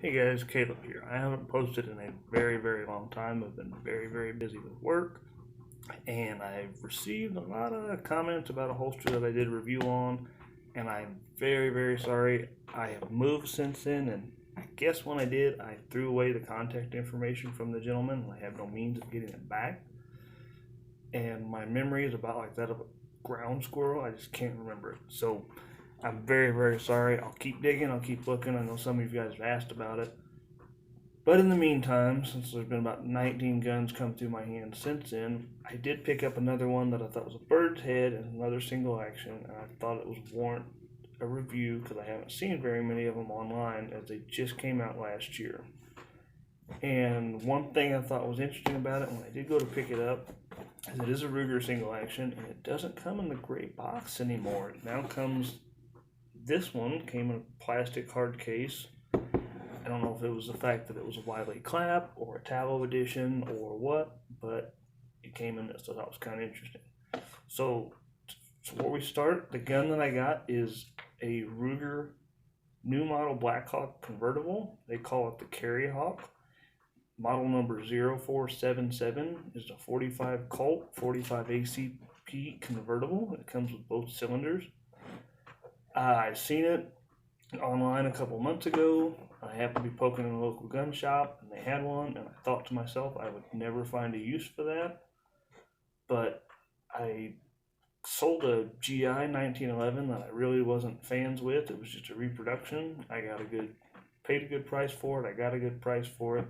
Hey guys, Caleb here. I haven't posted in a very long time. I've been very busy with work, and I've received a lot of comments about a holster that I did a review on, and I'm very sorry. I have moved since then, and I guess when I did, I threw away the contact information from the gentleman, and I have no means of getting it back. And my memory is about like that of a ground squirrel. I just can't remember it. So I'm very sorry. I'll keep digging, I'll keep looking. I know some of you guys have asked about it. But in the meantime, since there's been about 19 guns come through my hands since then, I did pick up another one that I thought was a bird's head and another single action, and I thought it was warrant a review because I haven't seen very many of them online as they just came out last year. And one thing I thought was interesting about it when I did go to pick it up is it is a Ruger single action, and it doesn't come in the gray box anymore. It now comes, this one came in a plastic hard case. I don't know if it was the fact that it was a Wiley clap or a tallow edition or what, but it came in this, so that was kind of interesting. So where we start, the gun that I got is a Ruger new model Blackhawk convertible. They call it the Carry Hawk. Model number 0477 is a 45 Colt 45 ACP convertible. It comes with both cylinders. I've seen it online a couple months ago. I happened to be poking in a local gun shop and they had one, and I thought to myself I would never find a use for that. But I sold a GI 1911 that I really wasn't fans with. It was just a reproduction. I got paid a good price for it. I got a good price for it.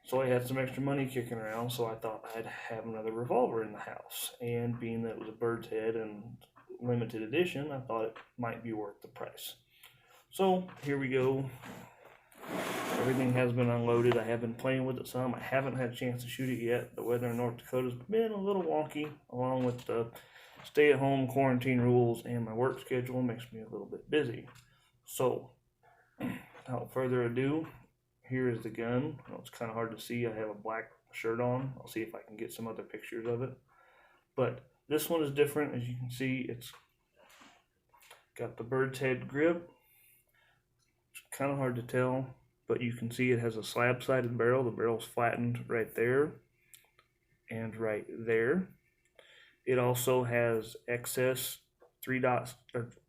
So I had some extra money kicking around, so I thought I'd have another revolver in the house. And being that it was a bird's head and limited edition, I thought it might be worth the price. So here we go. Everything has been unloaded. I have been playing with it some. I haven't had a chance to shoot it yet. The weather in North Dakota has been a little wonky, along with the stay-at-home quarantine rules, and my work schedule makes me a little bit busy. So, without further ado, here is the gun. Well, it's kind of hard to see. I have a black shirt on. I'll see if I can get some other pictures of it. But this one is different. As you can see, it's got the bird's head grip. It's kind of hard to tell, but you can see it has a slab-sided barrel. The barrel's flattened right there and right there. It also has excess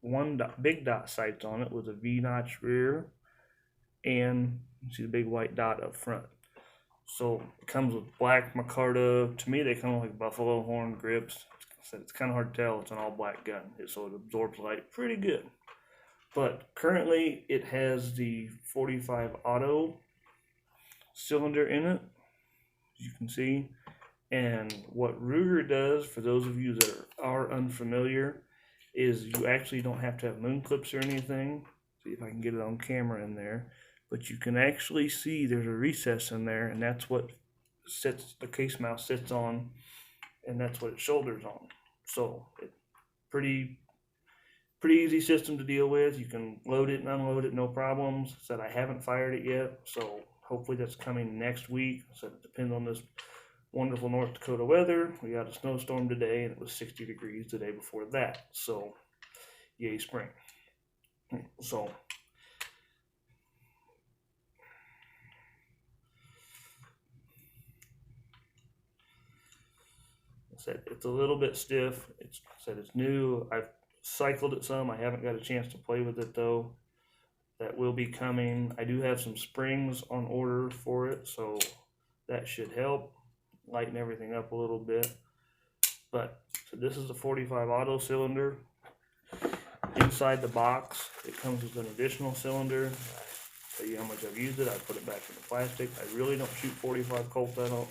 one big dot sights on it with a V-notch rear, and you see the big white dot up front. So it comes with black micarta. To me, they kind of like buffalo horn grips. It's kind of hard to tell. It's an all-black gun, so it absorbs light pretty good. But currently, it has the 45 auto cylinder in it, as you can see. And what Ruger does, for those of you that are unfamiliar, is you actually don't have to have moon clips or anything. See if I can get it on camera in there. But you can actually see there's a recess in there, and that's what the case mount sits on, and that's what it shoulders on. So it's pretty easy system to deal with. You can load it and unload it, no problems. Said I haven't fired it yet, so hopefully that's coming next week. So it depends on this wonderful North Dakota weather. We got a snowstorm today, and it was 60 degrees the day before that. So yay, spring. So said it's a little bit stiff. It's new. I've cycled it some. I haven't got a chance to play with it though. That will be coming. I do have some springs on order for it, so that should help lighten everything up a little bit. But so this is the 45 auto cylinder. Inside the box, it comes with an additional cylinder. I tell you how much I've used it. I put it back in the plastic. I really don't shoot 45 Colt that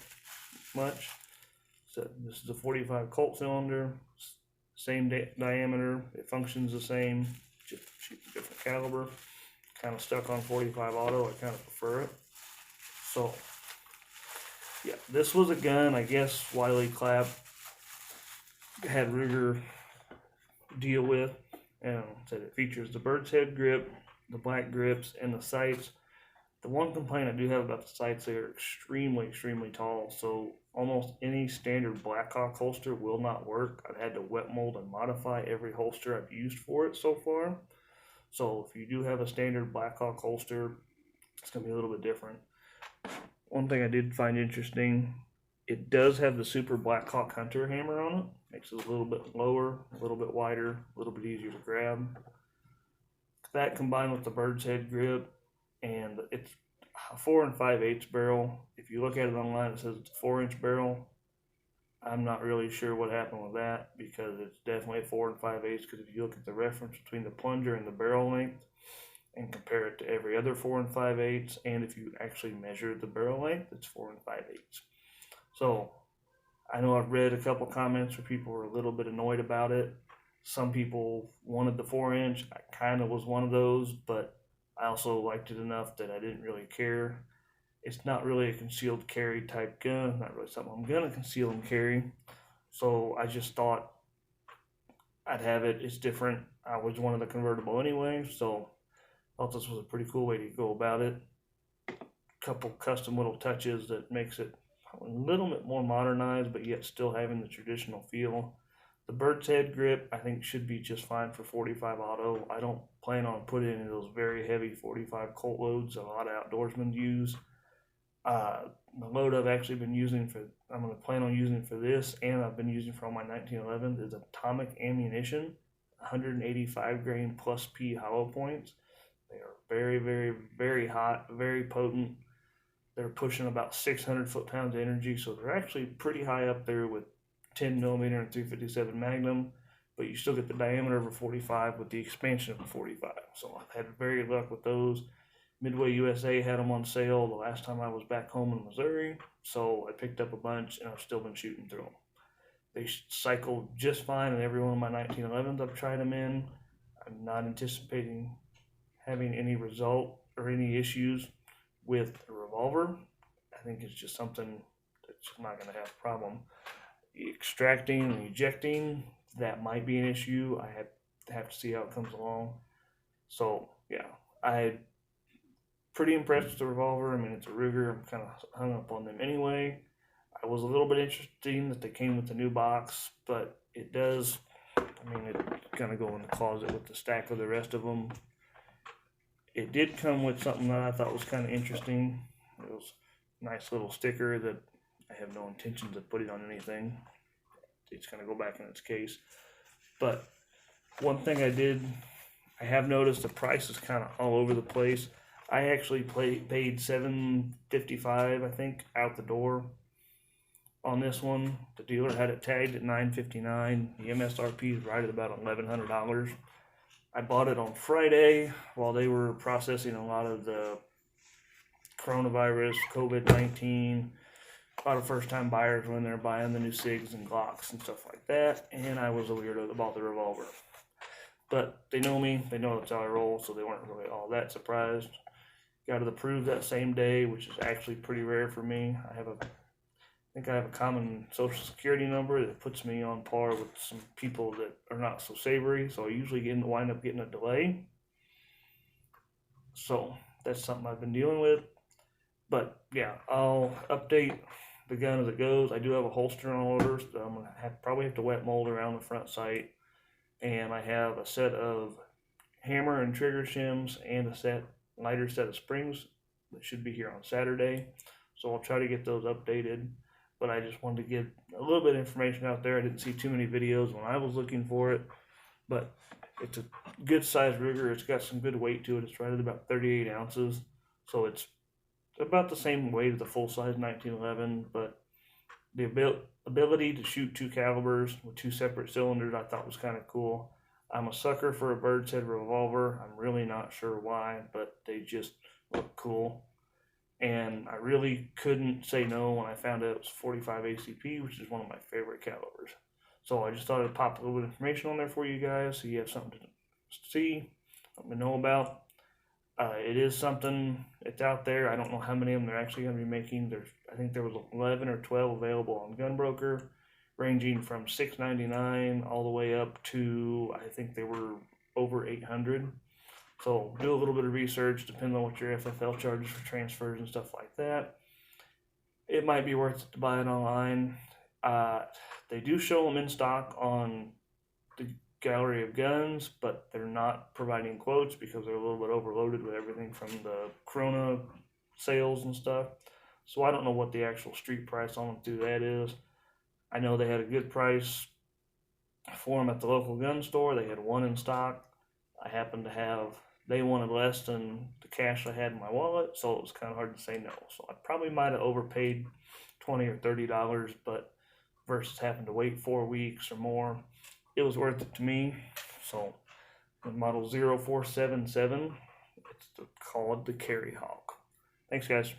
much. So this is a 45 Colt cylinder, same diameter. It functions the same, just shoot a different caliber. Kind of stuck on 45 auto. I kind of prefer it. So yeah, this was a gun. I guess Wiley Clap had Ruger deal with, and said it features the bird's head grip, the black grips, and the sights. The one complaint I do have about the sights, they are extremely tall, so almost any standard Blackhawk holster will not work. I've had to wet mold and modify every holster I've used for it so far. So if you do have a standard Blackhawk holster, It's going to be a little bit different. One thing I did find interesting, it does have the Super Blackhawk Hunter hammer on it. Makes it a little bit lower, a little bit wider, a little bit easier to grab. That combined with the bird's head grip, and it's a 4 5/8 barrel. If you look at it online, it says it's a 4-inch barrel. I'm not really sure what happened with that, because it's definitely a 4 5/8. Because if you look at the reference between the plunger and the barrel length and compare it to every other 4 5/8, and if you actually measure the barrel length, it's 4 5/8. So I know I've read a couple comments where people were a little bit annoyed about it. Some people wanted the 4-inch. I kind of was one of those, but I also liked it enough that I didn't really care. It's not really a concealed carry type gun. It's not really something I'm going to conceal and carry. So I just thought I'd have it. It's different. I was one of the convertible anyway, so I thought this was a pretty cool way to go about it. A couple custom little touches that makes it a little bit more modernized, but yet still having the traditional feel. The bird's head grip, I think, should be just fine for 45 auto. I don't plan on putting in those very heavy 45 Colt loads that a lot of outdoorsmen use. The load I've actually been using I'm going to plan on using for this, and I've been using for all my 1911s, is atomic ammunition, 185 grain plus P hollow points. They are very, very, very hot, very potent. They're pushing about 600 foot-pounds of energy, so they're actually pretty high up there with 10 millimeter and 357 Magnum, but you still get the diameter of a 45 with the expansion of a 45. So I've had very good luck with those. Midway USA had them on sale the last time I was back home in Missouri, so I picked up a bunch, and I've still been shooting through them. They cycle just fine in every one of my 1911s I've tried them in. I'm not anticipating having any result or any issues with a revolver. I think it's just something that's not going to have a problem. Extracting and ejecting, that might be an issue. I have to see how it comes along. So yeah, I'm pretty impressed with the revolver. I mean, it's a Ruger. I'm kind of hung up on them anyway. I was a little bit interested that they came with the new box, but it does, I mean, it kind of go in the closet with the stack of the rest of them. It did come with something that I thought was kind of interesting. It was a nice little sticker that I have no intentions of putting on anything. It's going to go back in its case. But one thing I have noticed the price is kind of all over the place. I actually paid $7.55, I think, out the door on this one. The dealer had it tagged at $9.59. The MSRP is right at about $1,100. I bought it on Friday while they were processing a lot of the coronavirus, COVID-19. A lot of first-time buyers when they're buying the new SIGs and Glocks and stuff like that, and I was a weirdo about the revolver. But they know me, they know that's how I roll, so they weren't really all that surprised. Got it approved that same day, which is actually pretty rare for me. I think I have a common social security number that puts me on par with some people that are not so savory, so I usually wind up getting a delay. So that's something I've been dealing with. But yeah, I'll update the gun as it goes. I do have a holster on order, so I'm going to probably have to wet mold around the front sight. And I have a set of hammer and trigger shims and a lighter set of springs that should be here on Saturday. So I'll try to get those updated. But I just wanted to get a little bit of information out there. I didn't see too many videos when I was looking for it. But it's a good size Ruger. It's got some good weight to it. It's right at about 38 ounces. So it's about the same weight as the full-size 1911, but the ability to shoot 2 calibers with 2 separate cylinders I thought was kind of cool. I'm a sucker for a bird's head revolver. I'm really not sure why, but they just look cool. And I really couldn't say no when I found out it was 45 ACP, which is one of my favorite calibers. So I just thought I'd pop a little bit of information on there for you guys so you have something to see, something to know about. It is something, it's out there. I don't know how many of them they're actually going to be making. I think there was 11 or 12 available on Gunbroker, ranging from $6.99 all the way up to, I think they were over 800. So do a little bit of research, depending on what your FFL charges for transfers and stuff like that. It might be worth it to buy it online. They do show them in stock on the gallery of guns, but they're not providing quotes because they're a little bit overloaded with everything from the Corona sales and stuff. So I don't know what the actual street price on them through that is. I know they had a good price for them at the local gun store. They had one in stock. I happened to have, they wanted less than the cash I had in my wallet, so it was kind of hard to say no. So I probably might have overpaid $20 or $30, but versus having to wait 4 weeks or more, it was worth it to me. So the model 0477, it's called the Carry Hawk. Thanks, guys.